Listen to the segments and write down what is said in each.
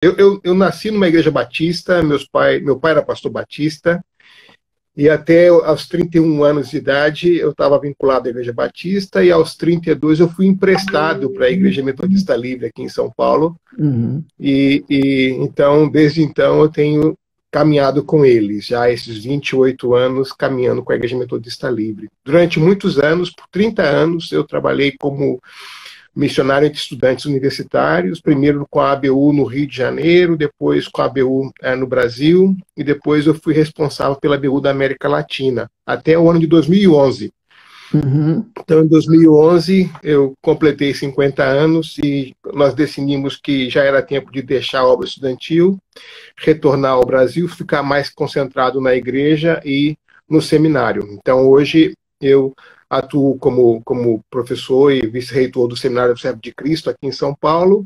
Eu nasci numa igreja batista, meu pai era pastor batista, e até aos 31 anos de idade eu estava vinculado à igreja batista, e aos 32 eu fui emprestado para a Igreja Metodista Livre aqui em São Paulo, Uhum. então, desde então eu tenho caminhado com eles, já esses 28 anos caminhando com a Igreja Metodista Livre. Durante muitos anos, por 30 anos, eu trabalhei como missionário entre estudantes universitários, primeiro com a ABU no Rio de Janeiro, depois com a ABU no Brasil, e depois eu fui responsável pela ABU da América Latina, até o ano de 2011. Uhum. Então, em 2011, eu completei 50 anos e nós decidimos que já era tempo de deixar a obra estudantil, retornar ao Brasil, ficar mais concentrado na igreja e no seminário. Então, hoje, eu atuo como professor e vice-reitor do Seminário do Servo de Cristo aqui em São Paulo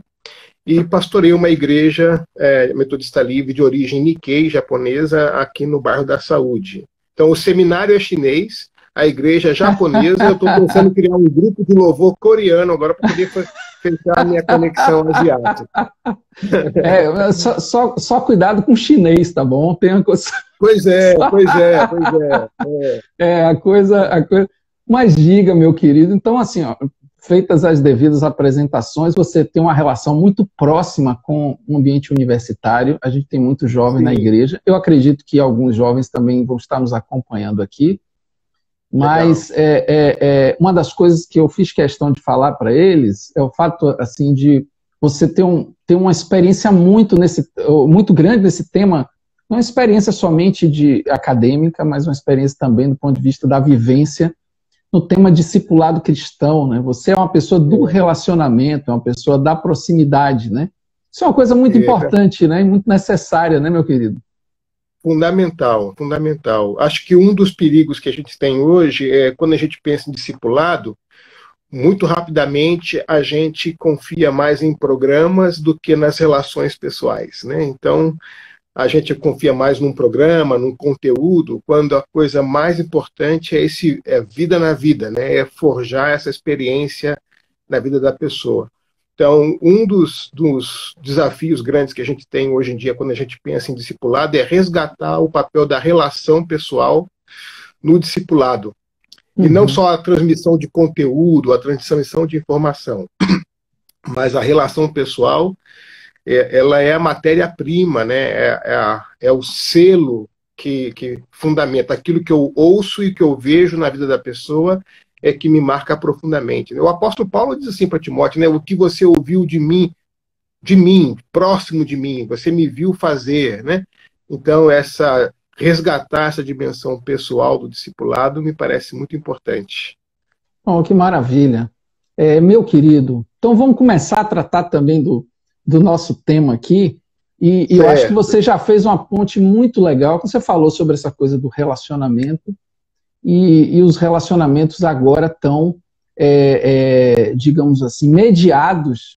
e pastoreio uma igreja metodista livre de origem Nikkei japonesa aqui no bairro da Saúde. Então, o seminário é chinês, a igreja é japonesa, eu estou pensando em criar um grupo de louvor coreano agora para poder fechar a minha conexão asiática. Só cuidado com o chinês, tá bom? Tem uma coisa... Pois é. A coisa... Mas diga, meu querido, então assim, ó, feitas as devidas apresentações, você tem uma relação muito próxima com o ambiente universitário, a gente tem muitos jovens na igreja, eu acredito que alguns jovens também vão estar nos acompanhando aqui, mas uma das coisas que eu fiz questão de falar para eles é o fato assim, de você ter uma experiência muito grande nesse tema, não uma experiência somente acadêmica, mas uma experiência também do ponto de vista da vivência no tema discipulado cristão, né? Você é uma pessoa do relacionamento, é uma pessoa da proximidade, né? Isso é uma coisa muito importante, né? E muito necessária, né, meu querido? Fundamental. Acho que um dos perigos que a gente tem hoje é quando a gente pensa em discipulado, muito rapidamente a gente confia mais em programas do que nas relações pessoais, né? Então, a gente confia mais num programa, num conteúdo, quando a coisa mais importante é vida na vida, né? É forjar essa experiência na vida da pessoa. Então, um dos desafios grandes que a gente tem hoje em dia, quando a gente pensa em discipulado, é resgatar o papel da relação pessoal no discipulado. E não só a transmissão de conteúdo, a transmissão de informação, mas a relação pessoal, ela é a matéria-prima, né? É o selo que fundamenta aquilo que eu ouço e que eu vejo na vida da pessoa, é que me marca profundamente. O apóstolo Paulo diz assim para Timóteo, né? O que você ouviu de mim, próximo de mim, você me viu fazer, né? Então, resgatar essa dimensão pessoal do discipulado me parece muito importante. Oh, que maravilha. Meu querido, então vamos começar a tratar também do nosso tema aqui, e eu acho que você já fez uma ponte muito legal, quando você falou sobre essa coisa do relacionamento, e os relacionamentos agora estão, digamos assim, mediados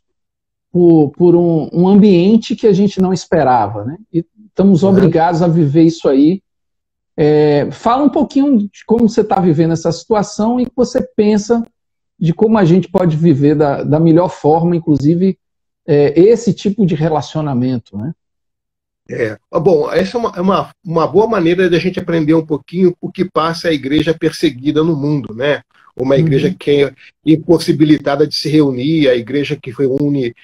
por um ambiente que a gente não esperava, né? E estamos obrigados a viver isso aí. Fala um pouquinho de como você está vivendo essa situação e que você pensa de como a gente pode viver da melhor forma, inclusive, esse tipo de relacionamento, né? Bom, essa é uma boa maneira de a gente aprender um pouquinho o que passa a igreja perseguida no mundo, né? Uma igreja que é impossibilitada de se reunir, a igreja que reúne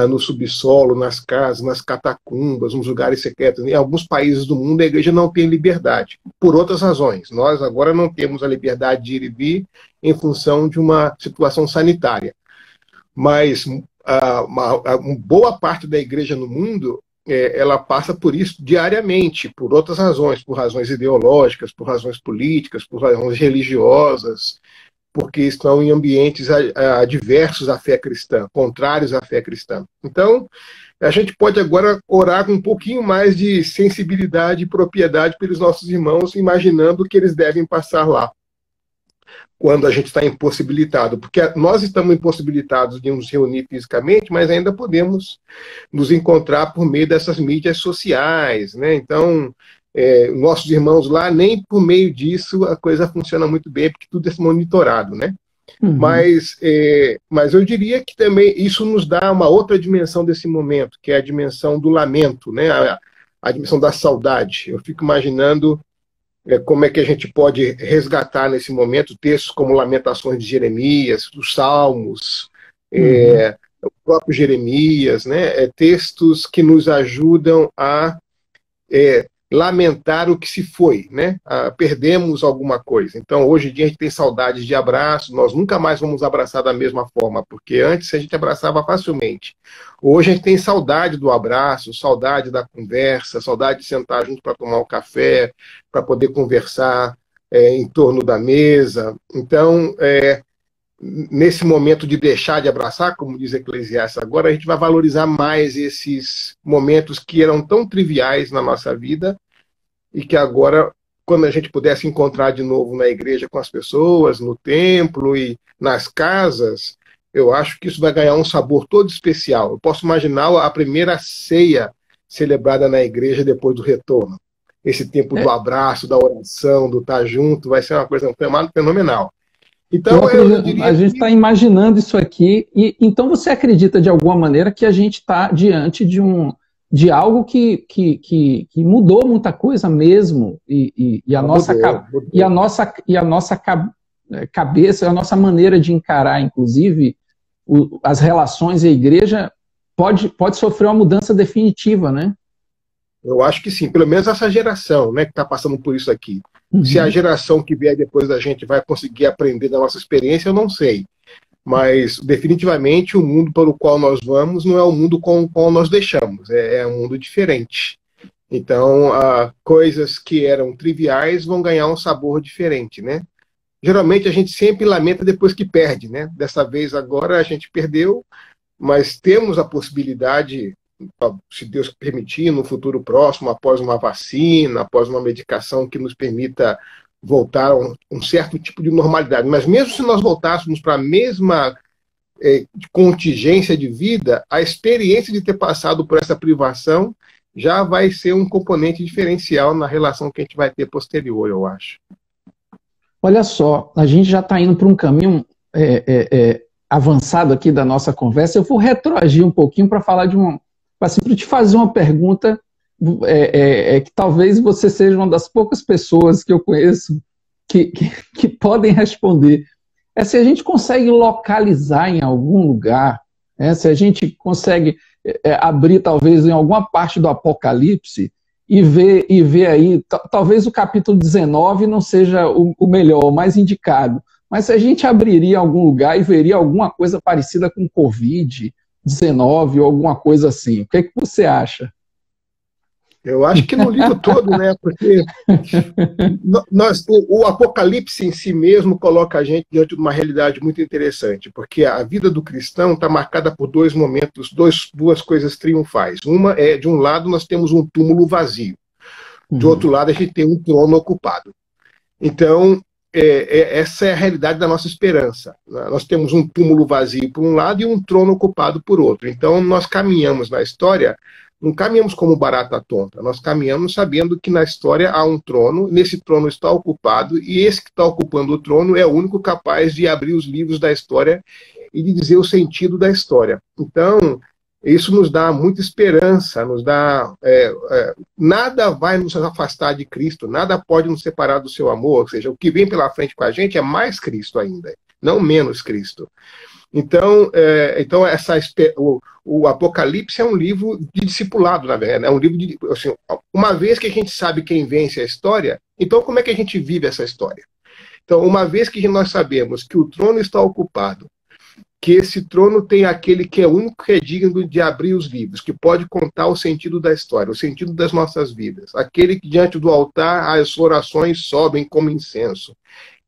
no subsolo, nas casas, nas catacumbas, nos lugares secretos. Em alguns países do mundo a igreja não tem liberdade, por outras razões. Nós agora não temos a liberdade de ir e vir em função de uma situação sanitária. Mas uma boa parte da igreja no mundo, ela passa por isso diariamente, por outras razões, por razões ideológicas, por razões políticas, por razões religiosas, porque estão em ambientes adversos à fé cristã, contrários à fé cristã. Então, a gente pode agora orar com um pouquinho mais de sensibilidade e propriedade pelos nossos irmãos, imaginando que eles devem passar lá, quando a gente está impossibilitado, porque nós estamos impossibilitados de nos reunir fisicamente, mas ainda podemos nos encontrar por meio dessas mídias sociais, né? Então, nossos irmãos lá, nem por meio disso a coisa funciona muito bem, porque tudo é monitorado, né? Uhum. Mas eu diria que também isso nos dá uma outra dimensão desse momento, que é a dimensão do lamento, né? A dimensão da saudade. Eu fico imaginando como é que a gente pode resgatar nesse momento textos como Lamentações de Jeremias, os Salmos, Uhum. o próprio Jeremias, né? Textos que nos ajudam a lamentar o que se foi, né? Perdemos alguma coisa. Então, hoje em dia, a gente tem saudades de abraço, nós nunca mais vamos abraçar da mesma forma, porque antes a gente abraçava facilmente. Hoje a gente tem saudade do abraço, saudade da conversa, saudade de sentar junto para tomar um café, para poder conversar em torno da mesa. Então, nesse momento de deixar de abraçar, como diz Eclesiastes agora, a gente vai valorizar mais esses momentos que eram tão triviais na nossa vida e que agora, quando a gente pudesse encontrar de novo na igreja com as pessoas, no templo e nas casas, eu acho que isso vai ganhar um sabor todo especial. Eu posso imaginar a primeira ceia celebrada na igreja depois do retorno. Esse tempo do É, abraço, da oração, do estar junto, vai ser uma coisa fenomenal. eu Então, eu acredito, a diria gente que está imaginando isso aqui, e então você acredita de alguma maneira que a gente está diante de algo que mudou muita coisa mesmo, e a nossa, mudou, e a mudou. nossa, e a nossa cabeça, a nossa maneira de encarar, inclusive, as relações e a igreja pode sofrer uma mudança definitiva, né? Eu acho que sim, pelo menos essa geração, né, que está passando por isso aqui. Se a Uhum. geração que vier depois da gente vai conseguir aprender da nossa experiência, eu não sei. Mas, definitivamente, o mundo para o qual nós vamos não é o mundo com o qual nós deixamos. É um mundo diferente. Então, coisas que eram triviais vão ganhar um sabor diferente, né? Geralmente, a gente sempre lamenta depois que perde, né? Dessa vez, agora, a gente perdeu, mas temos a possibilidade, se Deus permitir, no futuro próximo, após uma vacina, após uma medicação que nos permita voltar a um certo tipo de normalidade. Mas mesmo se nós voltássemos para a mesma contingência de vida, a experiência de ter passado por essa privação já vai ser um componente diferencial na relação que a gente vai ter posterior, eu acho. Olha só, a gente já está indo para um caminho avançado aqui da nossa conversa. Eu vou retroagir um pouquinho para falar para te fazer uma pergunta que talvez você seja uma das poucas pessoas que eu conheço que podem responder. Se a gente consegue localizar em algum lugar, se a gente consegue abrir talvez em alguma parte do Apocalipse e ver aí, talvez o capítulo 19 não seja o melhor, o mais indicado, mas se a gente abriria algum lugar e veria alguma coisa parecida com Covid-19 ou alguma coisa assim, o que é que você acha? Eu acho que no livro todo, né? Porque o Apocalipse em si mesmo coloca a gente diante de uma realidade muito interessante, porque a vida do cristão está marcada por dois momentos, duas coisas triunfais. Uma é, de um lado, nós temos um túmulo vazio, de outro lado, a gente tem um trono ocupado. Então, essa é a realidade da nossa esperança. Nós temos um túmulo vazio por um lado e um trono ocupado por outro. Então, nós caminhamos na história, não caminhamos como barata tonta, nós caminhamos sabendo que na história há um trono, nesse trono está ocupado, e esse que está ocupando o trono é o único capaz de abrir os livros da história e de dizer o sentido da história. Então, isso nos dá muita esperança, nos dá. Nada vai nos afastar de Cristo, nada pode nos separar do seu amor, ou seja, o que vem pela frente com a gente é mais Cristo ainda, não menos Cristo. Então, o Apocalipse é um livro de discipulado, na verdade. É um livro de. Assim, uma vez que a gente sabe quem vence a história, então como é que a gente vive essa história? Então, uma vez que nós sabemos que o trono está ocupado, que esse trono tem aquele que é único que é digno de abrir os livros, que pode contar o sentido da história, o sentido das nossas vidas, aquele que diante do altar as orações sobem como incenso,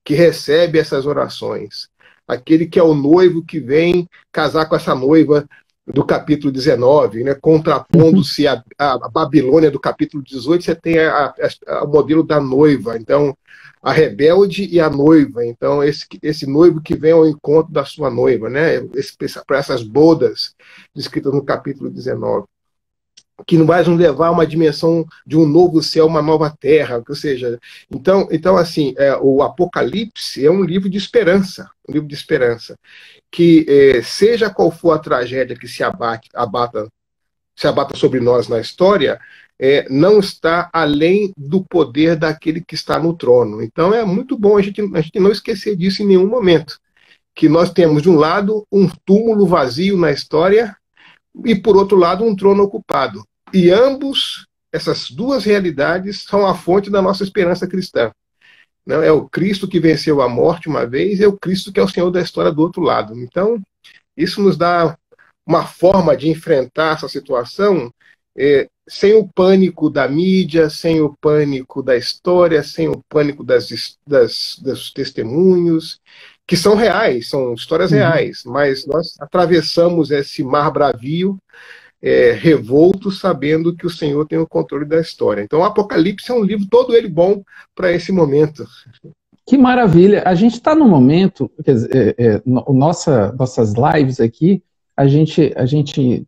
que recebe essas orações, aquele que é o noivo que vem casar com essa noiva do capítulo 19, né, contrapondo-se à Babilônia do capítulo 18, você tem o modelo da noiva, então a rebelde e a noiva, então esse noivo que vem ao encontro da sua noiva, né, para essas bodas descritas no capítulo 19, que vai nos levar a uma dimensão de um novo céu, uma nova terra, ou seja, então assim, o Apocalipse é um livro de esperança, um livro de esperança, que seja qual for a tragédia que se abata sobre nós na história, não está além do poder daquele que está no trono. Então é muito bom a gente não esquecer disso em nenhum momento, que nós temos de um lado um túmulo vazio na história e por outro lado um trono ocupado. E essas duas realidades são a fonte da nossa esperança cristã. Não é o Cristo que venceu a morte uma vez, é o Cristo que é o Senhor da história do outro lado. Então, isso nos dá uma forma de enfrentar essa situação sem o pânico da mídia, sem o pânico da história, sem o pânico dos testemunhos, que são reais, são histórias reais, mas nós atravessamos esse mar bravio, revolto, sabendo que o Senhor tem o controle da história. Então, o Apocalipse é um livro todo ele bom para esse momento. Que maravilha! A gente está no momento, quer dizer, nossas lives aqui, a gente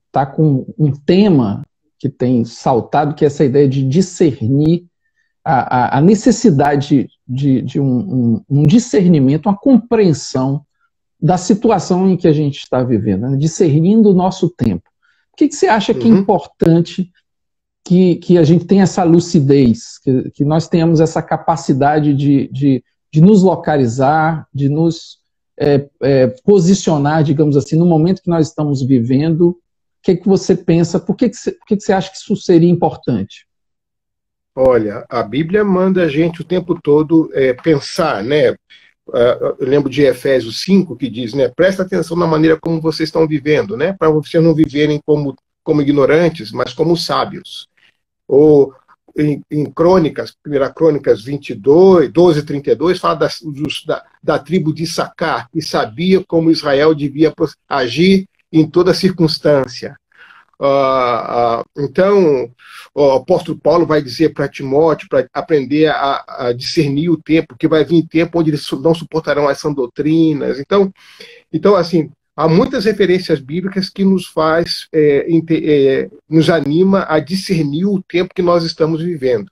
está com um tema que tem saltado, que é essa ideia de discernir a necessidade de um discernimento, uma compreensão da situação em que a gente está vivendo, né? Discernindo o nosso tempo. Por que você acha que é importante que a gente tenha essa lucidez, que nós tenhamos essa capacidade de nos localizar, de nos posicionar, digamos assim, no momento que nós estamos vivendo? O que você pensa? Por que você acha que isso seria importante? Olha, a Bíblia manda a gente o tempo todo pensar, né? Eu lembro de Efésios 5, que diz, né? Presta atenção na maneira como vocês estão vivendo, né? Para vocês não viverem como ignorantes, mas como sábios. Ou em Crônicas, 1 Crônicas 22, 12, 32, fala da tribo de Issacar, que sabia como Israel devia agir em toda circunstância. Então, o apóstolo Paulo vai dizer para Timóteo, para aprender a discernir o tempo, que vai vir tempo onde eles não suportarão as sãs doutrinas. Então, assim, há muitas referências bíblicas que nos nos anima a discernir o tempo que nós estamos vivendo,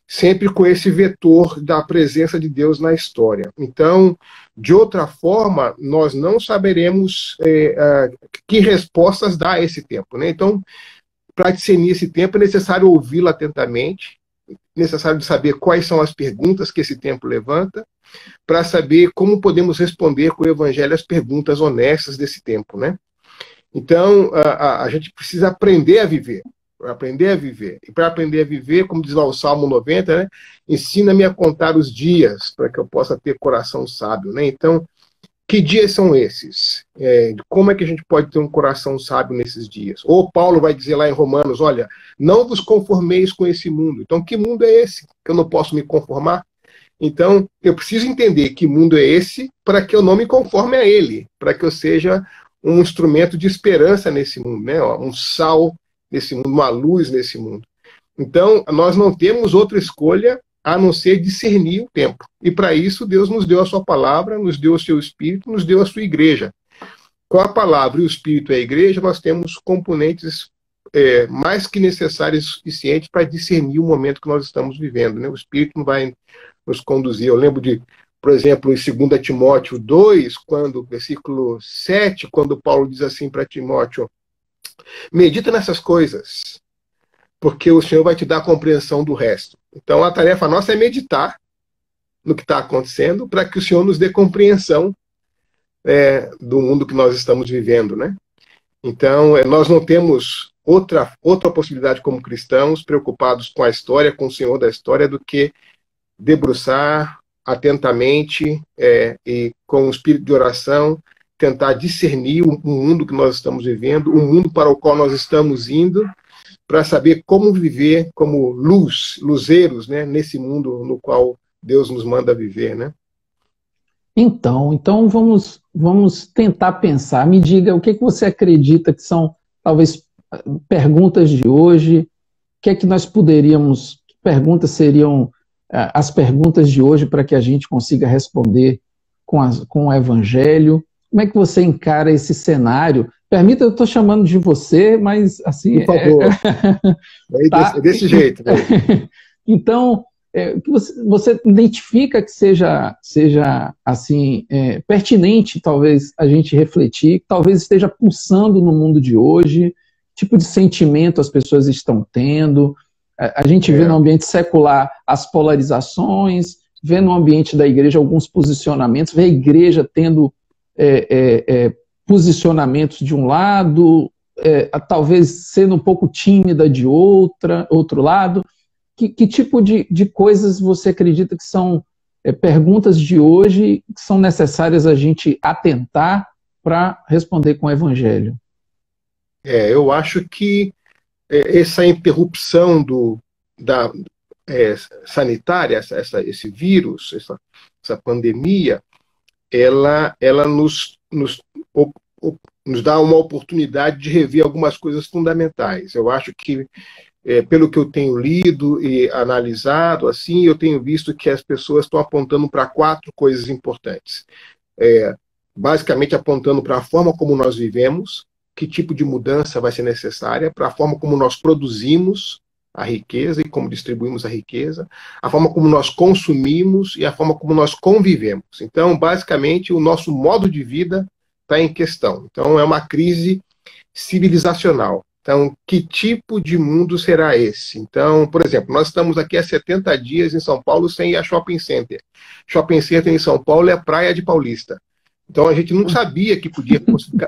sempre com esse vetor da presença de Deus na história. Então, de outra forma, nós não saberemos que respostas dar a esse tempo, né? Então, para discernir esse tempo, é necessário ouvi-lo atentamente, necessário saber quais são as perguntas que esse tempo levanta, para saber como podemos responder com o Evangelho as perguntas honestas desse tempo, né? Então, a gente precisa aprender a viver. E para aprender a viver, como diz lá o Salmo 90, né? Ensina-me a contar os dias, para que eu possa ter coração sábio, né? Então, que dias são esses? Como é que a gente pode ter um coração sábio nesses dias? Ou Paulo vai dizer lá em Romanos, olha, não vos conformeis com esse mundo. Então, que mundo é esse que eu não posso me conformar? Então, eu preciso entender que mundo é esse para que eu não me conforme a ele, para que eu seja um instrumento de esperança nesse mundo, né? Um sal nesse mundo, uma luz nesse mundo. Então, nós não temos outra escolha a não ser discernir o tempo. E para isso, Deus nos deu a sua palavra, nos deu o seu Espírito, nos deu a sua igreja. Com a palavra e o Espírito e a igreja, nós temos componentes mais que necessários e suficientes para discernir o momento que nós estamos vivendo, né? O Espírito não vai nos conduzir. Eu lembro de, por exemplo, em 2 Timóteo 2, versículo 7, quando Paulo diz assim para Timóteo, medita nessas coisas, porque o Senhor vai te dar a compreensão do resto. Então, a tarefa nossa é meditar no que está acontecendo, para que o Senhor nos dê compreensão do mundo que nós estamos vivendo, né? Então, nós não temos outra possibilidade como cristãos, preocupados com a história, com o Senhor da história, do que debruçar atentamente e com o espírito de oração, tentar discernir o mundo que nós estamos vivendo, o mundo para o qual nós estamos indo, para saber como viver como luzeiros, né, nesse mundo no qual Deus nos manda viver, né? Então vamos tentar pensar. Me diga o que você acredita que são, talvez, perguntas de hoje. O que é que nós poderíamos... Que perguntas seriam as perguntas de hoje para que a gente consiga responder com o Evangelho? Como é que você encara esse cenário? Permita, eu estou chamando de você, mas assim... Por favor. Tá? Desse jeito. Né? Então, que você identifica que seja assim, pertinente, talvez, a gente refletir, que talvez esteja pulsando no mundo de hoje, que tipo de sentimento as pessoas estão tendo. A gente vê no ambiente secular as polarizações, vê no ambiente da igreja alguns posicionamentos, vê a igreja tendo posicionamentos de um lado, talvez sendo um pouco tímida de outro lado. Que tipo de coisas você acredita que são perguntas de hoje que são necessárias a gente atentar para responder com o Evangelho? Eu acho que essa interrupção sanitária, esse vírus, essa pandemia, ela nos dá uma oportunidade de rever algumas coisas fundamentais. Eu acho que, pelo que eu tenho lido e analisado, assim, eu tenho visto que as pessoas estão apontando para 4 coisas importantes. Basicamente apontando para a forma como nós vivemos, que tipo de mudança vai ser necessária, para a forma como nós produzimos a riqueza e como distribuímos a riqueza, a forma como nós consumimos e a forma como nós convivemos. Então, basicamente, o nosso modo de vida está em questão. Então, é uma crise civilizacional. Então, que tipo de mundo será esse? Então, por exemplo, nós estamos aqui há 70 dias em São Paulo sem ir a shopping center. Shopping center em São Paulo é a praia de Paulista. Então, a gente não sabia que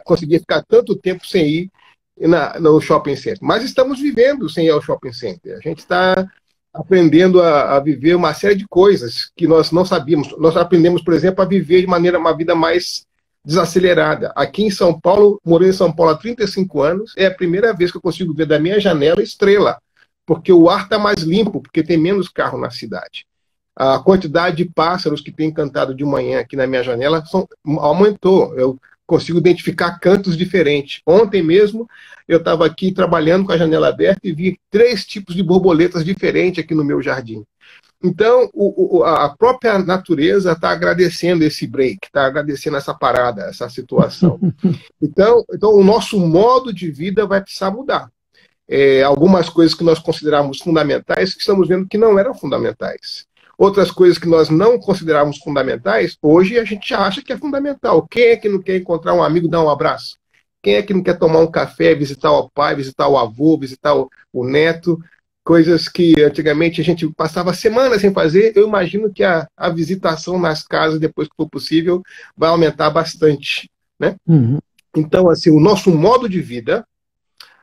conseguia ficar tanto tempo sem ir no shopping center. Mas estamos vivendo sem ir ao shopping center. A gente está aprendendo a viver uma série de coisas que nós não sabíamos. Nós aprendemos, por exemplo, a viver de uma vida mais desacelerada. Aqui em São Paulo, morei em São Paulo há 35 anos, é a primeira vez que eu consigo ver da minha janela estrela, porque o ar está mais limpo, porque tem menos carro na cidade. A quantidade de pássaros que tem cantado de manhã aqui na minha janela aumentou. Eu consigo identificar cantos diferentes. Ontem mesmo, eu estava aqui trabalhando com a janela aberta e vi 3 tipos de borboletas diferentes aqui no meu jardim. Então, a própria natureza está agradecendo esse break, está agradecendo essa parada, essa situação. Então, o nosso modo de vida vai precisar mudar. Algumas coisas que nós considerávamos fundamentais, que estamos vendo que não eram fundamentais. Outras coisas que nós não considerávamos fundamentais, hoje a gente acha que é fundamental. Quem é que não quer encontrar um amigo, dar um abraço? Quem é que não quer tomar um café, visitar o pai, visitar o avô, visitar o neto? Coisas que antigamente a gente passava semanas sem fazer. Eu imagino que a visitação nas casas, depois que for possível, vai aumentar bastante, né? Uhum. Então, assim, o nosso modo de vida,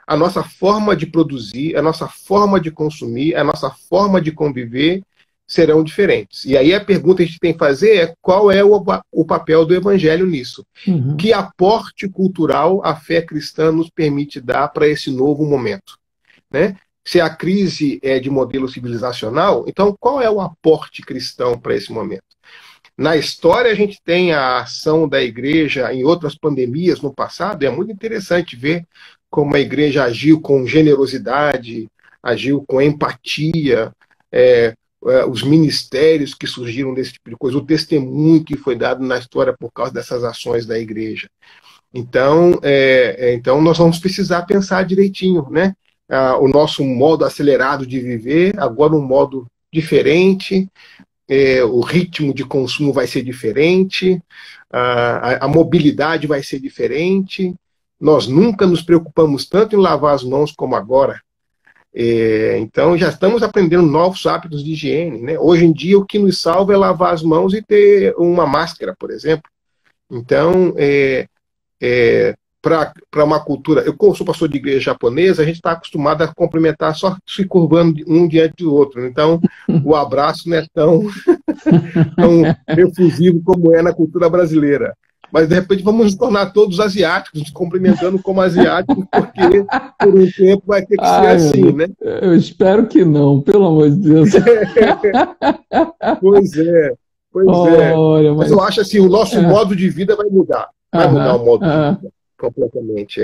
a nossa forma de produzir, a nossa forma de consumir, a nossa forma de conviver serão diferentes. E aí a pergunta que a gente tem que fazer é qual é o papel do Evangelho nisso? Uhum. Que aporte cultural a fé cristã nos permite dar para esse novo momento, né? Se a crise é de modelo civilizacional, então qual é o aporte cristão para esse momento? Na história, a gente tem a ação da igreja em outras pandemias no passado, e é muito interessante ver como a igreja agiu com generosidade, agiu com empatia, os ministérios que surgiram desse tipo de coisa, o testemunho que foi dado na história por causa dessas ações da igreja. Então, nós vamos precisar pensar direitinho, né? O nosso modo acelerado de viver, agora um modo diferente, o ritmo de consumo vai ser diferente, a mobilidade vai ser diferente. Nós nunca nos preocupamos tanto em lavar as mãos como agora. Então já estamos aprendendo novos hábitos de higiene, né? Hoje em dia o que nos salva é lavar as mãos e ter uma máscara, por exemplo. Então, para uma cultura... Eu, como sou pastor de igreja japonesa, a gente está acostumado a cumprimentar só se curvando um diante do outro. Então, o abraço não é tão efusivo como é na cultura brasileira. Mas, de repente, vamos nos tornar todos asiáticos, nos cumprimentando como asiáticos, porque por um tempo vai ter que ser assim, né? Eu espero que não, pelo amor de Deus. Pois é. Olha, mas eu acho assim, o nosso modo de vida vai mudar. Vai mudar o modo de vida. Completamente,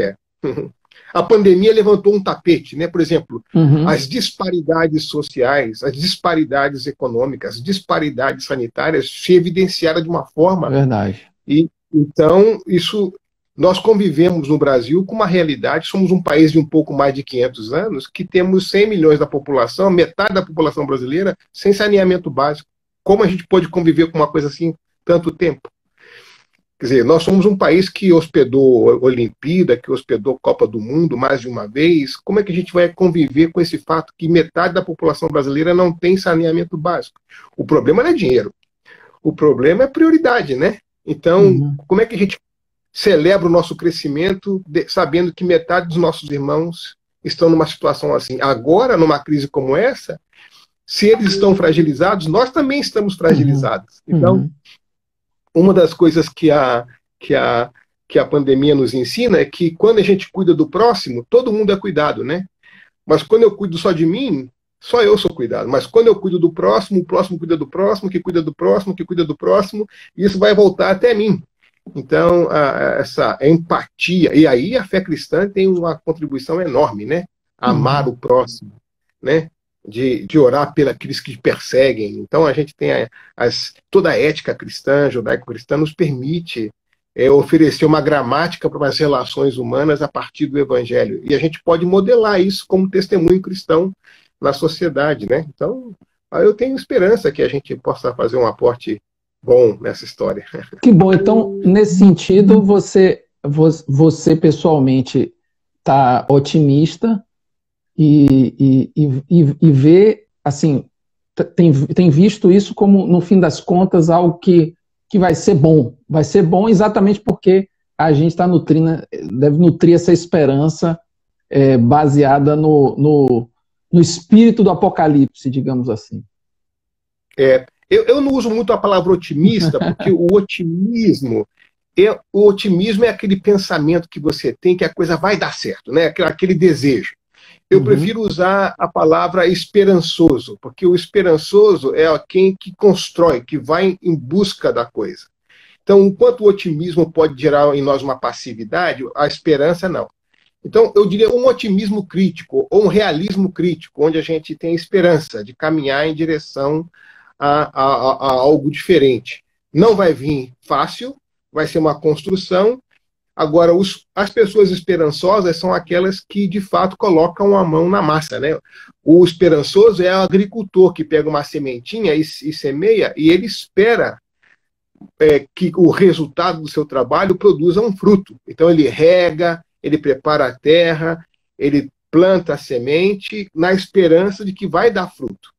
A pandemia levantou um tapete, né? Por exemplo, as disparidades sociais, as disparidades econômicas, as disparidades sanitárias se evidenciaram de uma forma... Verdade. Então, isso Nós convivemos no Brasil com uma realidade, somos um país de um pouco mais de 500 anos, que temos 100 milhões da população, metade da população brasileira, sem saneamento básico. Como a gente pode conviver com uma coisa assim tanto tempo? Quer dizer, nós somos um país que hospedou Olimpíada, que hospedou Copa do Mundo mais de uma vez. Como é que a gente vai conviver com esse fato que metade da população brasileira não tem saneamento básico? O problema não é dinheiro. O problema é prioridade, né? Então, como é que a gente celebra o nosso crescimento sabendo que metade dos nossos irmãos estão numa situação assim? Agora, numa crise como essa, se eles estão fragilizados, nós também estamos fragilizados. Então, uma das coisas que a pandemia nos ensina é que quando a gente cuida do próximo, todo mundo é cuidado, né? Mas quando eu cuido só de mim, só eu sou cuidado. Mas quando eu cuido do próximo, o próximo cuida do próximo, que cuida do próximo, que cuida do próximo, e isso vai voltar até mim. Então, essa empatia, e aí a fé cristã tem uma contribuição enorme, né? Amar o próximo, né? De orar pelos que perseguem. Então a gente tem toda a ética cristã, judaico-cristã, nos permite oferecer uma gramática para as relações humanas a partir do Evangelho. E a gente pode modelar isso como testemunho cristão na sociedade, né? Então, eu tenho esperança que a gente possa fazer um aporte bom nessa história. Que bom. Então, nesse sentido, você pessoalmente está otimista e vê, assim, tem visto isso como, no fim das contas, algo que vai ser bom. Vai ser bom exatamente porque a gente está deve nutrir essa esperança baseada no espírito do Apocalipse, digamos assim. Eu não uso muito a palavra otimista, porque o otimismo é aquele pensamento que você tem que a coisa vai dar certo, né? Aquele desejo. Eu prefiro usar a palavra esperançoso, porque o esperançoso é quem que constrói, que vai em busca da coisa. Então, enquanto o otimismo pode gerar em nós uma passividade, a esperança não. Então, eu diria um otimismo crítico, ou um realismo crítico, onde a gente tem esperança de caminhar em direção a algo diferente. Não vai vir fácil, vai ser uma construção. Agora, as pessoas esperançosas são aquelas que, de fato, colocam a mão na massa, né? O esperançoso é o agricultor que pega uma sementinha e semeia, e ele espera que o resultado do seu trabalho produza um fruto. Então, ele rega, ele prepara a terra, ele planta a semente na esperança de que vai dar fruto.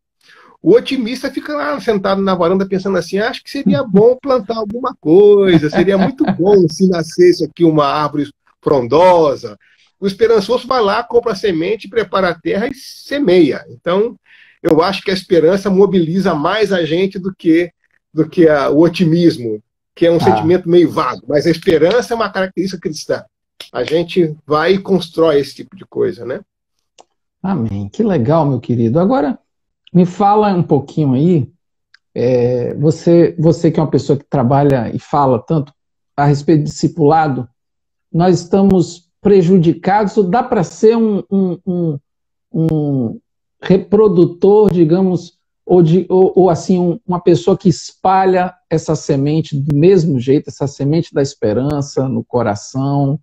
O otimista fica lá sentado na varanda pensando assim, acho que seria bom plantar alguma coisa, seria muito bom se nascesse aqui uma árvore frondosa. O esperançoso vai lá, compra a semente, prepara a terra e semeia. Então, eu acho que a esperança mobiliza mais a gente do que o otimismo, que é um sentimento meio vago. Mas a esperança é uma característica cristã. A gente vai e constrói esse tipo de coisa, né? Amém. Que legal, meu querido. Agora, me fala um pouquinho aí, você que é uma pessoa que trabalha e fala tanto a respeito de discipulado, nós estamos prejudicados, ou dá para ser um reprodutor, digamos, ou assim, uma pessoa que espalha essa semente do mesmo jeito, essa semente da esperança no coração,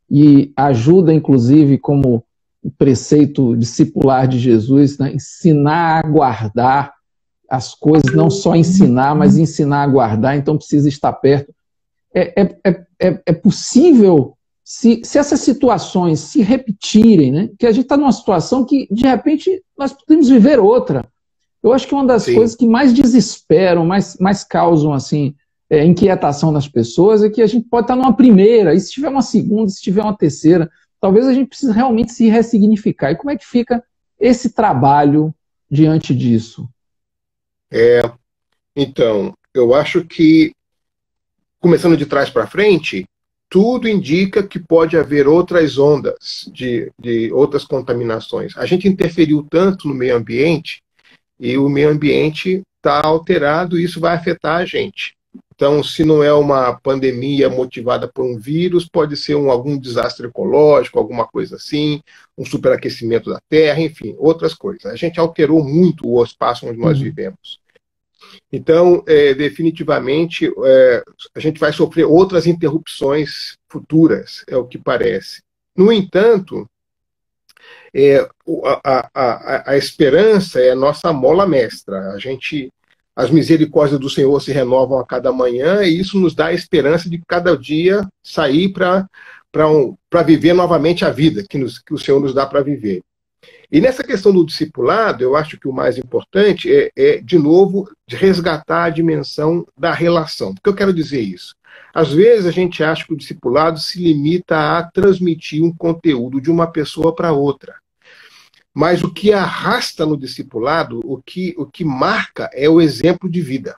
e ajuda, inclusive, como o preceito discipular de Jesus, né? Ensinar a guardar as coisas, não só ensinar, mas ensinar a guardar, então precisa estar perto. É possível, se essas situações se repetirem, né? Que a gente está numa situação que, de repente, nós podemos viver outra. Eu acho que uma das coisas que mais desesperam, mais causam assim, inquietação nas pessoas é que a gente pode estar numa primeira, e se tiver uma segunda, se tiver uma terceira, talvez a gente precise realmente se ressignificar. E como é que fica esse trabalho diante disso? Então, eu acho que, começando de trás para frente, tudo indica que pode haver outras ondas de outras contaminações. A gente interferiu tanto no meio ambiente, e o meio ambiente está alterado e isso vai afetar a gente. Então, se não é uma pandemia motivada por um vírus, pode ser algum desastre ecológico, alguma coisa assim, um superaquecimento da Terra, enfim, outras coisas. A gente alterou muito o espaço onde nós vivemos. Então, definitivamente, a gente vai sofrer outras interrupções futuras, é o que parece. No entanto, a esperança é a nossa mola mestra. As misericórdias do Senhor se renovam a cada manhã e isso nos dá a esperança de cada dia sair para viver novamente a vida que o Senhor nos dá para viver. E nessa questão do discipulado, eu acho que o mais importante de novo, resgatar a dimensão da relação. Por que eu quero dizer isso? Às vezes a gente acha que o discipulado se limita a transmitir um conteúdo de uma pessoa para outra. Mas o que arrasta no discipulado, o que marca é o exemplo de vida.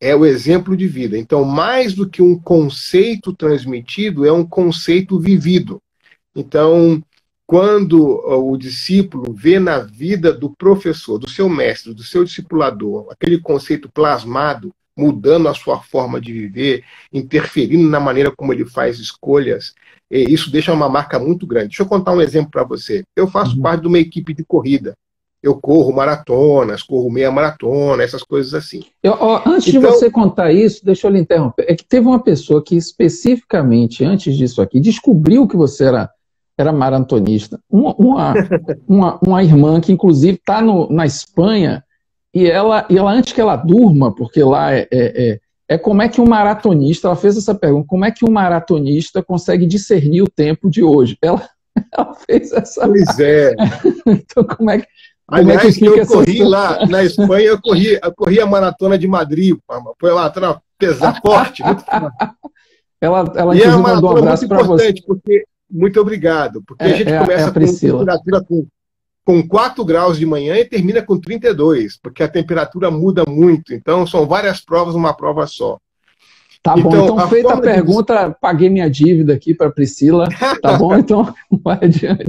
É o exemplo de vida. Então, mais do que um conceito transmitido, é um conceito vivido. Então, quando o discípulo vê na vida do professor, do seu mestre, do seu discipulador, aquele conceito plasmado, mudando a sua forma de viver, interferindo na maneira como ele faz escolhas, isso deixa uma marca muito grande. Deixa eu contar um exemplo para você. Eu faço parte de uma equipe de corrida. Eu corro maratonas, corro meia maratona, essas coisas assim. Antes de você contar isso, deixa eu lhe interromper. É que teve uma pessoa que especificamente, antes disso aqui, descobriu que você era maratonista. Uma irmã que, inclusive, está na Espanha, e ela, antes que ela durma, porque lá como é que um maratonista, ela fez essa pergunta, como é que um maratonista consegue discernir o tempo de hoje? Ela fez essa... Pois é. Então, como é que... Aliás, eu corri lá na Espanha, eu corri a maratona de Madrid, foi uma maratona pesada, forte, muito forte. Ela e é uma mandou um abraço para você. Porque, muito obrigado, porque a gente começa com temperatura com 4 graus de manhã e termina com 32, porque a temperatura muda muito, então são várias provas numa prova só. Tá bom, então feita a pergunta, paguei minha dívida aqui para a Priscila, tá bom? Então, vai adiante.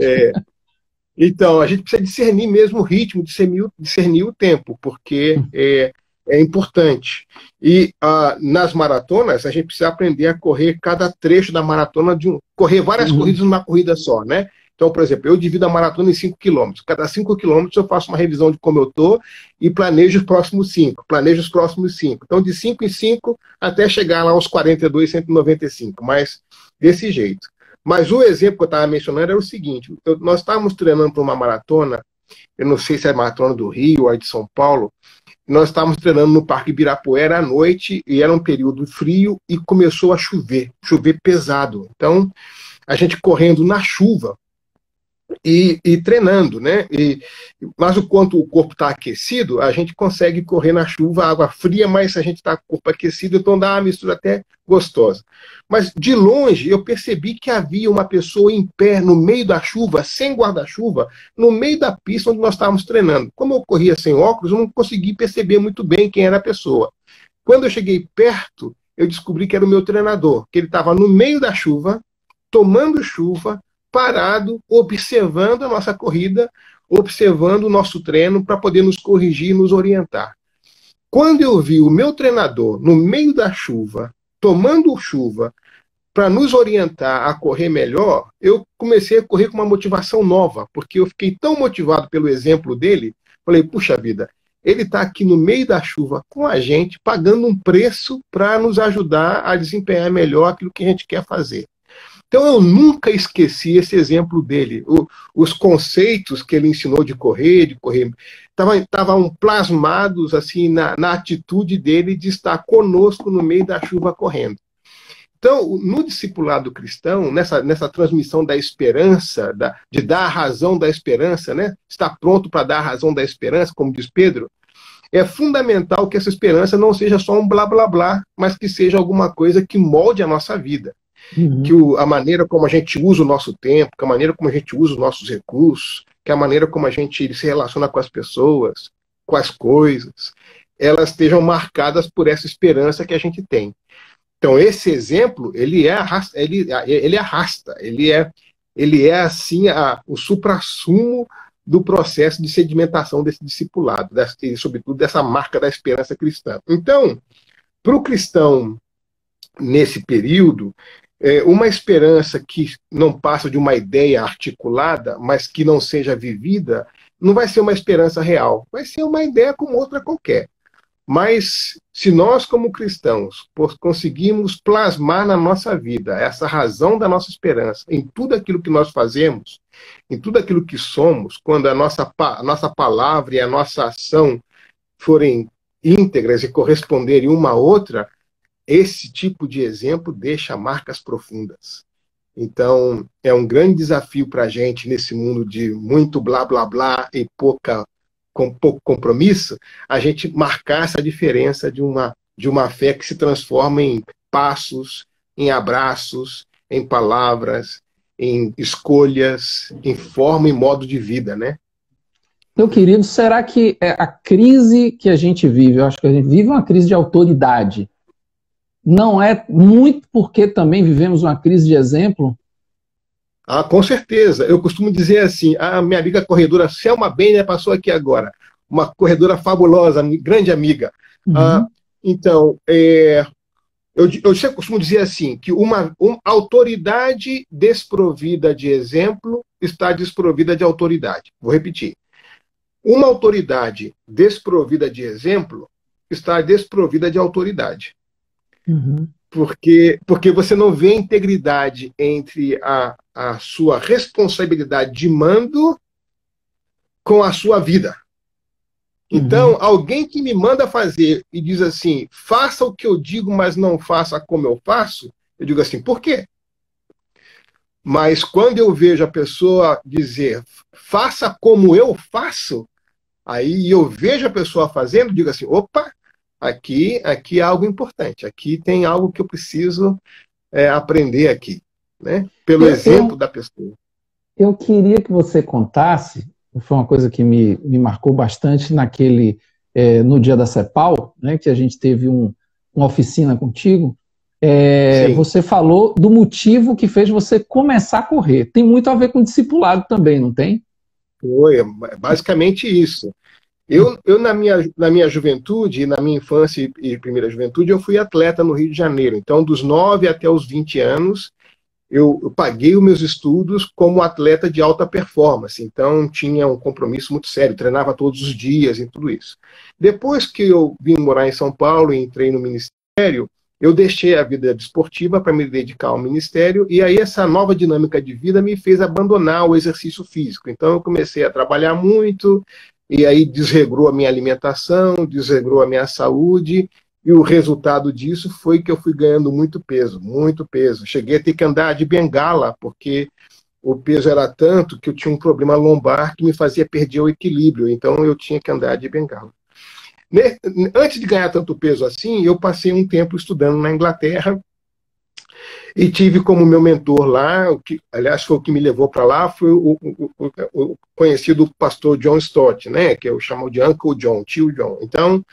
Então, a gente precisa discernir mesmo o ritmo, discernir o tempo, porque é importante. E nas maratonas, a gente precisa aprender a correr cada trecho da maratona, correr várias corridas numa corrida só, né? Então, por exemplo, eu divido a maratona em 5 quilômetros. Cada 5 quilômetros eu faço uma revisão de como eu estou e planejo os próximos 5. Então, de 5 em 5 até chegar lá aos 42, 195. Mas desse jeito. Mas o exemplo que eu estava mencionando era o seguinte. Nós estávamos treinando para uma maratona, eu não sei se é a maratona do Rio ou a de São Paulo, nós estávamos treinando no Parque Ibirapuera à noite, e era um período frio, e começou a chover pesado. Então, a gente correndo na chuva, e treinando, né? Mas o quanto o corpo está aquecido, a gente consegue correr na chuva, água fria, mas se a gente está com o corpo aquecido, então dá uma mistura até gostosa. Mas de longe eu percebi que havia uma pessoa em pé no meio da chuva, sem guarda-chuva, no meio da pista onde nós estávamos treinando. Como eu corria sem óculos, eu não consegui perceber muito bem quem era a pessoa. Quando eu cheguei perto, eu descobri que era o meu treinador, que ele estava no meio da chuva, tomando chuva, parado, observando a nossa corrida, observando o nosso treino para poder nos corrigir, nos orientar. Quando eu vi o meu treinador no meio da chuva, tomando chuva, para nos orientar a correr melhor, eu comecei a correr com uma motivação nova, porque eu fiquei tão motivado pelo exemplo dele, falei, puxa vida, ele está aqui no meio da chuva com a gente, pagando um preço para nos ajudar a desempenhar melhor aquilo que a gente quer fazer. Então eu nunca esqueci esse exemplo dele. Os conceitos que ele ensinou de correr, estavam plasmados assim na atitude dele de estar conosco no meio da chuva correndo. Então, no discipulado cristão, nessa transmissão da esperança, de dar a razão da esperança, né? Estar pronto para dar a razão da esperança, como diz Pedro, é fundamental que essa esperança não seja só um blá blá blá, mas que seja alguma coisa que molde a nossa vida. Que a maneira como a gente usa o nosso tempo, que a maneira como a gente usa os nossos recursos, que a maneira como a gente se relaciona com as pessoas, com as coisas, elas estejam marcadas por essa esperança que a gente tem. Então, esse exemplo, ele arrasta, ele é assim, o suprassumo do processo de sedimentação desse discipulado, e, sobretudo, dessa marca da esperança cristã. Então, para o cristão, nesse período, uma esperança que não passa de uma ideia articulada, mas que não seja vivida, não vai ser uma esperança real, vai ser uma ideia como outra qualquer. Mas se nós, como cristãos, conseguirmos plasmar na nossa vida essa razão da nossa esperança em tudo aquilo que nós fazemos, em tudo aquilo que somos, quando a nossa palavra e a nossa ação forem íntegras e corresponderem uma à outra, esse tipo de exemplo deixa marcas profundas. Então, é um grande desafio para a gente, nesse mundo de muito blá, blá, blá e pouco compromisso, a gente marcar essa diferença de uma fé que se transforma em passos, em abraços, em palavras, em escolhas, em forma e modo de vida, né? Meu querido, será que a crise que a gente vive, eu acho que a gente vive uma crise de autoridade, não é muito porque também vivemos uma crise de exemplo? Ah, com certeza. Eu costumo dizer assim, a minha amiga corredora Selma Bender passou aqui agora, uma corredora fabulosa, grande amiga. Uhum. Então, eu sempre costumo dizer assim, que uma autoridade desprovida de exemplo está desprovida de autoridade. Vou repetir. Uma autoridade desprovida de exemplo está desprovida de autoridade. Uhum. Porque você não vê integridade entre a sua responsabilidade de mando com a sua vida. Então, alguém que me manda fazer e diz assim, faça o que eu digo, mas não faça como eu faço, eu digo assim, por quê? Mas quando eu vejo a pessoa dizer, faça como eu faço, aí eu vejo a pessoa fazendo, digo assim, opa, aqui é algo importante, aqui tem algo que eu preciso aprender aqui, né? Pelo exemplo da pessoa. Eu queria que você contasse, foi uma coisa que me marcou bastante no dia da CEPAL, né, que a gente teve uma oficina contigo, você falou do motivo que fez você começar a correr. Tem muito a ver com discipulado também, não tem? Foi, basicamente isso. Eu na minha juventude, na minha infância e primeira juventude, eu fui atleta no Rio de Janeiro. Então, dos 9 até os 20 anos, eu paguei os meus estudos como atleta de alta performance. Então, tinha um compromisso muito sério, treinava todos os dias e tudo isso. Depois que eu vim morar em São Paulo e entrei no ministério, eu deixei a vida desportiva para me dedicar ao ministério, e aí essa nova dinâmica de vida me fez abandonar o exercício físico. Então, eu comecei a trabalhar muito, e aí desregrou a minha alimentação, desregrou a minha saúde, e o resultado disso foi que eu fui ganhando muito peso, muito peso. Cheguei a ter que andar de bengala, porque o peso era tanto que eu tinha um problema lombar que me fazia perder o equilíbrio, então eu tinha que andar de bengala. Antes de ganhar tanto peso assim, eu passei um tempo estudando na Inglaterra, e tive como meu mentor lá, aliás, foi o que me levou para lá, foi o conhecido pastor John Stott, né, que eu chamo de Uncle John, tio John. Então,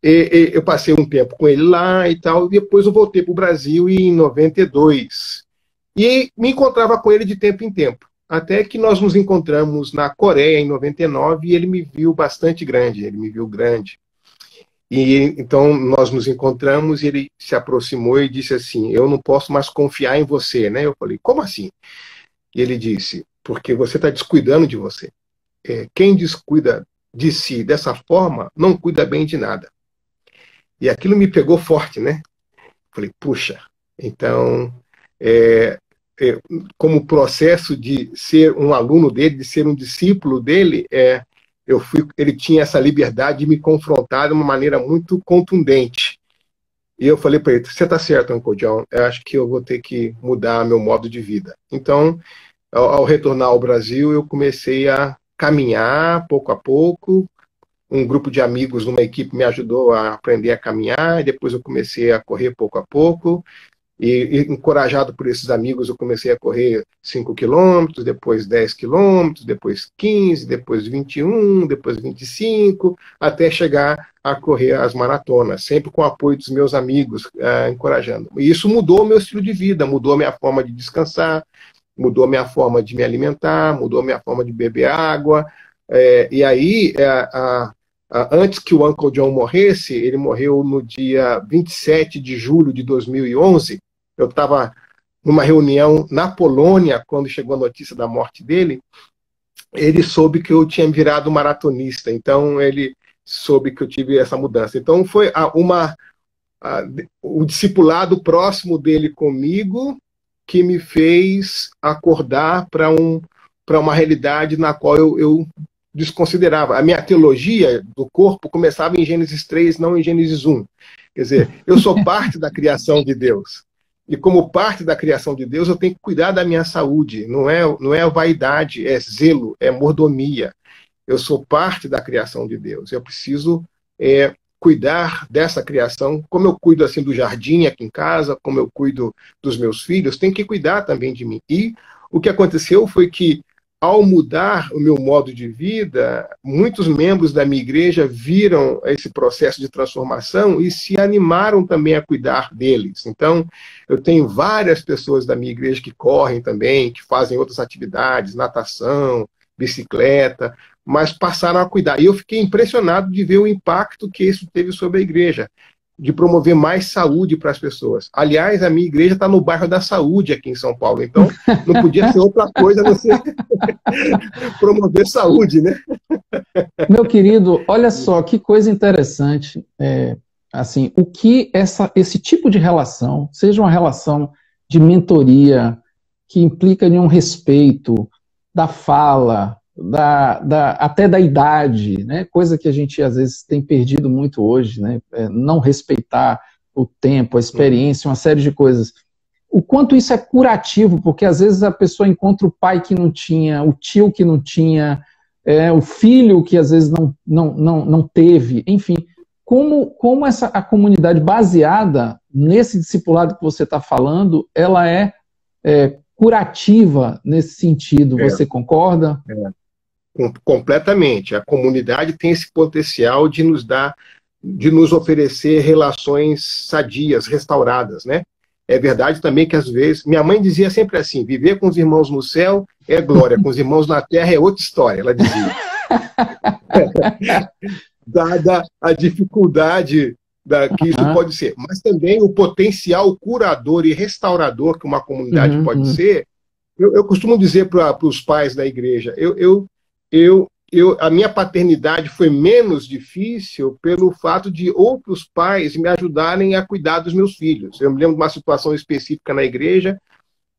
eu passei um tempo com ele lá e tal, e depois eu voltei para o Brasil em 92. E me encontrava com ele de tempo em tempo. Até que nós nos encontramos na Coreia em 99 e ele me viu bastante grande, ele me viu grande. E então nós nos encontramos e ele se aproximou e disse assim, eu não posso mais confiar em você, né? Eu falei, como assim? E ele disse, porque você está descuidando de você. Quem descuida de si dessa forma, não cuida bem de nada. E aquilo me pegou forte, né? Falei, puxa, então, como processo de ser um aluno dele, de ser um discípulo dele, ele tinha essa liberdade de me confrontar de uma maneira muito contundente. E eu falei para ele, você está certo, Uncle John, eu acho que eu vou ter que mudar meu modo de vida. Então, ao retornar ao Brasil, eu comecei a caminhar pouco a pouco. Um grupo de amigos numa equipe me ajudou a aprender a caminhar, e depois eu comecei a correr pouco a pouco. E encorajado por esses amigos, eu comecei a correr 5 quilômetros, depois 10 quilômetros, depois 15, depois 21, depois 25, até chegar a correr as maratonas, sempre com o apoio dos meus amigos, encorajando. E isso mudou o meu estilo de vida, mudou a minha forma de descansar, mudou a minha forma de me alimentar, mudou a minha forma de beber água. E aí, antes que o Uncle John morresse, ele morreu no dia 27 de julho de 2011, eu estava numa reunião na Polônia, quando chegou a notícia da morte dele, ele soube que eu tinha virado maratonista, então ele soube que eu tive essa mudança. Então foi o discipulado próximo dele comigo que me fez acordar para uma realidade na qual eu desconsiderava. A minha teologia do corpo começava em Gênesis 3, não em Gênesis 1. Quer dizer, eu sou parte da criação de Deus. E como parte da criação de Deus, eu tenho que cuidar da minha saúde. Não é vaidade, é zelo, é mordomia. Eu sou parte da criação de Deus. Eu preciso cuidar dessa criação, como eu cuido assim do jardim aqui em casa, como eu cuido dos meus filhos, tenho que cuidar também de mim. E o que aconteceu foi que, ao mudar o meu modo de vida, muitos membros da minha igreja viram esse processo de transformação e se animaram também a cuidar deles. Então, eu tenho várias pessoas da minha igreja que correm também, que fazem outras atividades, natação, bicicleta, mas passaram a cuidar. E eu fiquei impressionado de ver o impacto que isso teve sobre a igreja, de promover mais saúde para as pessoas. Aliás, a minha igreja está no bairro da Saúde, aqui em São Paulo, então não podia ser outra coisa a não ser promover saúde, né? Meu querido, olha só, que coisa interessante. Assim, o que esse tipo de relação, seja uma relação de mentoria, que implica em um respeito da fala, até da idade, né? Coisa que a gente às vezes tem perdido muito hoje, né? Não respeitar o tempo, a experiência, uma série de coisas. O quanto isso é curativo, porque às vezes a pessoa encontra o pai que não tinha, o tio que não tinha, o filho que às vezes não teve, enfim. Como a comunidade baseada nesse discipulado que você está falando, ela é curativa nesse sentido, você concorda? Completamente. A comunidade tem esse potencial de nos oferecer relações sadias, restauradas, né? É verdade também que às vezes, minha mãe dizia sempre assim, viver com os irmãos no céu é glória, com os irmãos na terra é outra história, ela dizia. Dada a dificuldade que isso pode ser, mas também o potencial curador e restaurador que uma comunidade pode ser. Eu costumo dizer para os pais da igreja, a minha paternidade foi menos difícil pelo fato de outros pais me ajudarem a cuidar dos meus filhos. Eu me lembro de uma situação específica na igreja,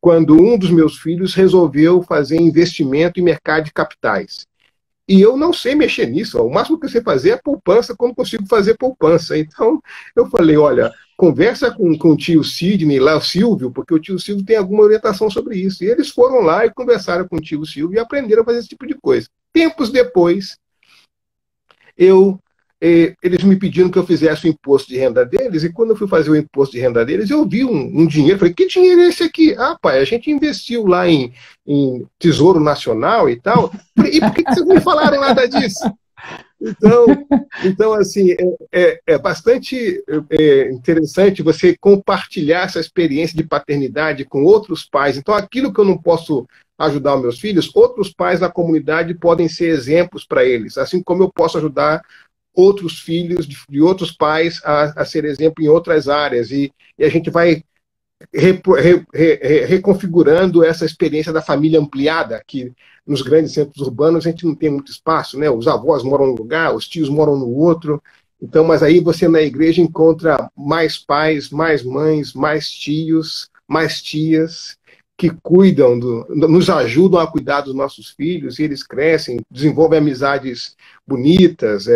quando um dos meus filhos resolveu fazer investimento em mercado de capitais. E eu não sei mexer nisso. O máximo que eu sei fazer é poupança, quando consigo fazer poupança. Então, eu falei, olha, conversa com o tio Sidney, lá o Silvio, porque o tio Silvio tem alguma orientação sobre isso. E eles foram lá e conversaram com o tio Silvio e aprenderam a fazer esse tipo de coisa. Tempos depois, eles me pediram que eu fizesse o imposto de renda deles, e quando eu fui fazer o imposto de renda deles, eu vi um dinheiro, falei, que dinheiro é esse aqui? Ah, pai, a gente investiu lá em Tesouro Nacional e tal. Falei, e por que vocês não me falaram nada disso? Então assim, é bastante interessante você compartilhar essa experiência de paternidade com outros pais. Então, aquilo que eu não posso ajudar os meus filhos, outros pais da comunidade podem ser exemplos para eles, assim como eu posso ajudar outros filhos de outros pais a ser exemplo em outras áreas. E a gente vai reconfigurando essa experiência da família ampliada, que nos grandes centros urbanos a gente não tem muito espaço, né? Os avós moram num lugar, os tios moram no outro. Então, mas aí você na igreja encontra mais pais, mais mães, mais tios, mais tias, que cuidam, nos ajudam a cuidar dos nossos filhos, e eles crescem, desenvolvem amizades bonitas,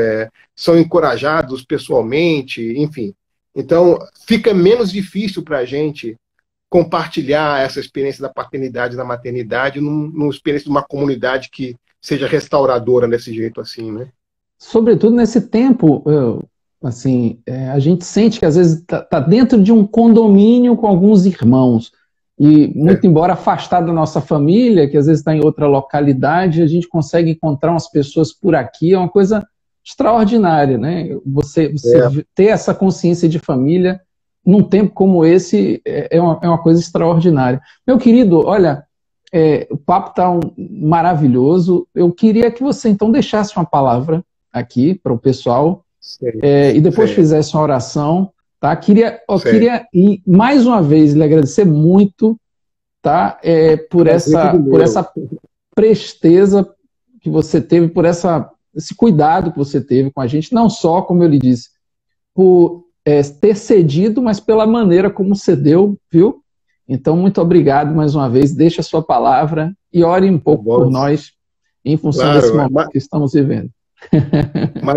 são encorajados pessoalmente, enfim. Então, fica menos difícil para a gente compartilhar essa experiência da paternidade e da maternidade numa experiência de uma comunidade que seja restauradora desse jeito assim, né? Sobretudo nesse tempo, assim, a gente sente que às vezes está dentro de um condomínio com alguns irmãos, e muito embora afastado da nossa família, que às vezes está em outra localidade, a gente consegue encontrar umas pessoas por aqui, é uma coisa extraordinária, né? Você ter essa consciência de família num tempo como esse é uma coisa extraordinária. Meu querido, olha, o papo está maravilhoso. Eu queria que você então deixasse uma palavra aqui para o pessoal e depois fizesse uma oração. Tá? Eu queria mais uma vez lhe agradecer muito, tá? Por essa presteza que você teve, por essa esse cuidado que você teve com a gente, não só, como eu lhe disse, por ter cedido, mas pela maneira como cedeu, viu? Então, muito obrigado mais uma vez. Deixe a sua palavra e ore um pouco por nós, em função desse momento que estamos vivendo. Uma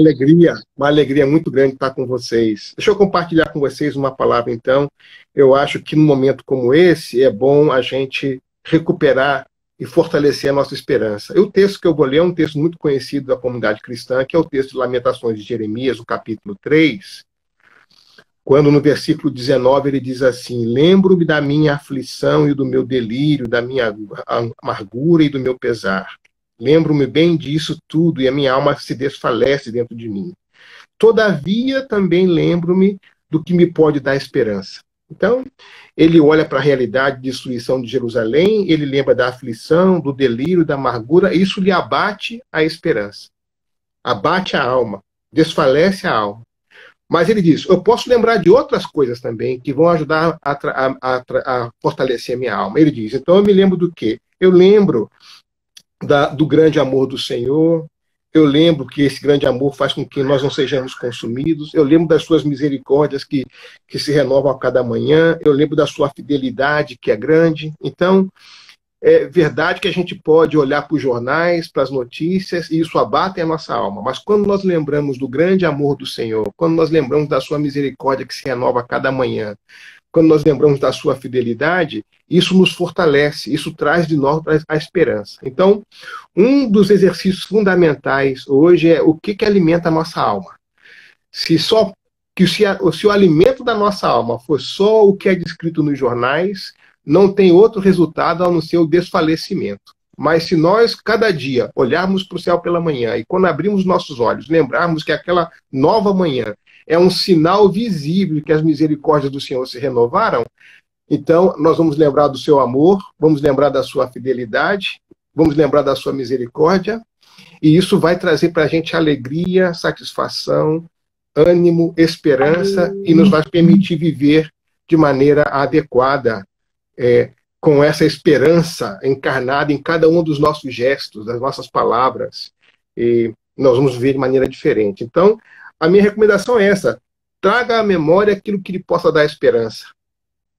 alegria muito grande estar com vocês. Deixa eu compartilhar com vocês uma palavra, então. Eu acho que num momento como esse, é bom a gente recuperar e fortalecer a nossa esperança. E o texto que eu vou ler é um texto muito conhecido da comunidade cristã, que é o texto de Lamentações de Jeremias, o capítulo 3, quando no versículo 19 ele diz assim: lembro-me da minha aflição e do meu delírio, da minha amargura e do meu pesar. Lembro-me bem disso tudo e a minha alma se desfalece dentro de mim. Todavia também lembro-me do que me pode dar esperança. Então, ele olha para a realidade de destruição de Jerusalém, ele lembra da aflição, do delírio, da amargura, isso lhe abate a esperança. Abate a alma, desfalece a alma. Mas ele diz, eu posso lembrar de outras coisas também que vão ajudar a fortalecer a minha alma. Ele diz, então eu me lembro do quê? Eu lembro do grande amor do Senhor, eu lembro que esse grande amor faz com que nós não sejamos consumidos, eu lembro das suas misericórdias que se renovam a cada manhã, eu lembro da sua fidelidade que é grande. Então, é verdade que a gente pode olhar para os jornais, para as notícias, e isso abate a nossa alma. Mas quando nós lembramos do grande amor do Senhor, quando nós lembramos da sua misericórdia que se renova a cada manhã, quando nós lembramos da sua fidelidade, isso nos fortalece, isso traz de nós a esperança. Então, um dos exercícios fundamentais hoje é o que alimenta a nossa alma. Se o alimento da nossa alma for só o que é descrito nos jornais, não tem outro resultado a não ser o desfalecimento. Mas se nós, cada dia, olharmos para o céu pela manhã e quando abrimos nossos olhos, lembrarmos que aquela nova manhã é um sinal visível que as misericórdias do Senhor se renovaram, então nós vamos lembrar do seu amor, vamos lembrar da sua fidelidade, vamos lembrar da sua misericórdia, e isso vai trazer para a gente alegria, satisfação, ânimo, esperança, e nos vai permitir viver de maneira adequada, com essa esperança encarnada em cada um dos nossos gestos, das nossas palavras, e nós vamos viver de maneira diferente. Então, a minha recomendação é essa: traga à memória aquilo que lhe possa dar esperança.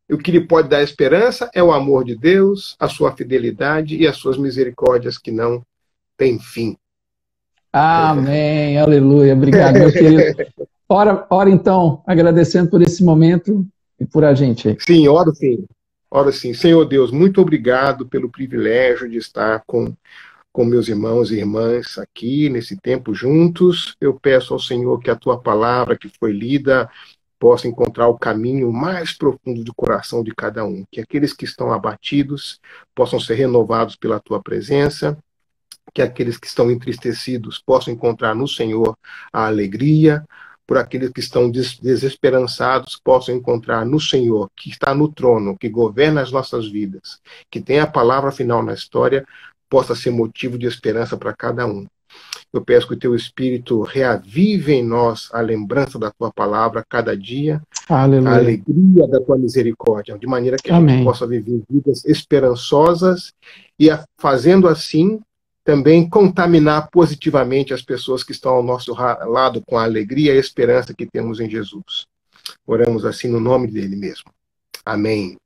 E o que lhe pode dar esperança é o amor de Deus, a sua fidelidade e as suas misericórdias que não têm fim. Amém, aleluia, obrigado, meu querido. Ora então, agradecendo por esse momento e por a gente aí. Sim, oro sim. Ora sim, Senhor Deus, muito obrigado pelo privilégio de estar com meus irmãos e irmãs aqui nesse tempo juntos. Eu peço ao Senhor que a tua palavra que foi lida possa encontrar o caminho mais profundo do coração de cada um, que aqueles que estão abatidos possam ser renovados pela tua presença, que aqueles que estão entristecidos possam encontrar no Senhor a alegria, por aqueles que estão desesperançados possam encontrar no Senhor, que está no trono, que governa as nossas vidas, que tem a palavra final na história, possa ser motivo de esperança para cada um. Eu peço que o teu Espírito reavive em nós a lembrança da tua palavra a cada dia, aleluia, a alegria da tua misericórdia, de maneira que a gente possa viver vidas esperançosas e, fazendo assim, também contaminar positivamente as pessoas que estão ao nosso lado com a alegria e a esperança que temos em Jesus. Oramos assim no nome dele mesmo. Amém.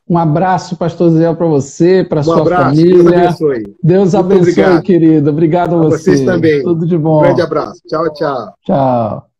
Um abraço, pastor Zé, para você, para sua Deus família. abençoe. Deus abençoe, querido. Obrigado a você. Vocês também. Tudo de bom. Um grande abraço. Tchau, tchau. Tchau.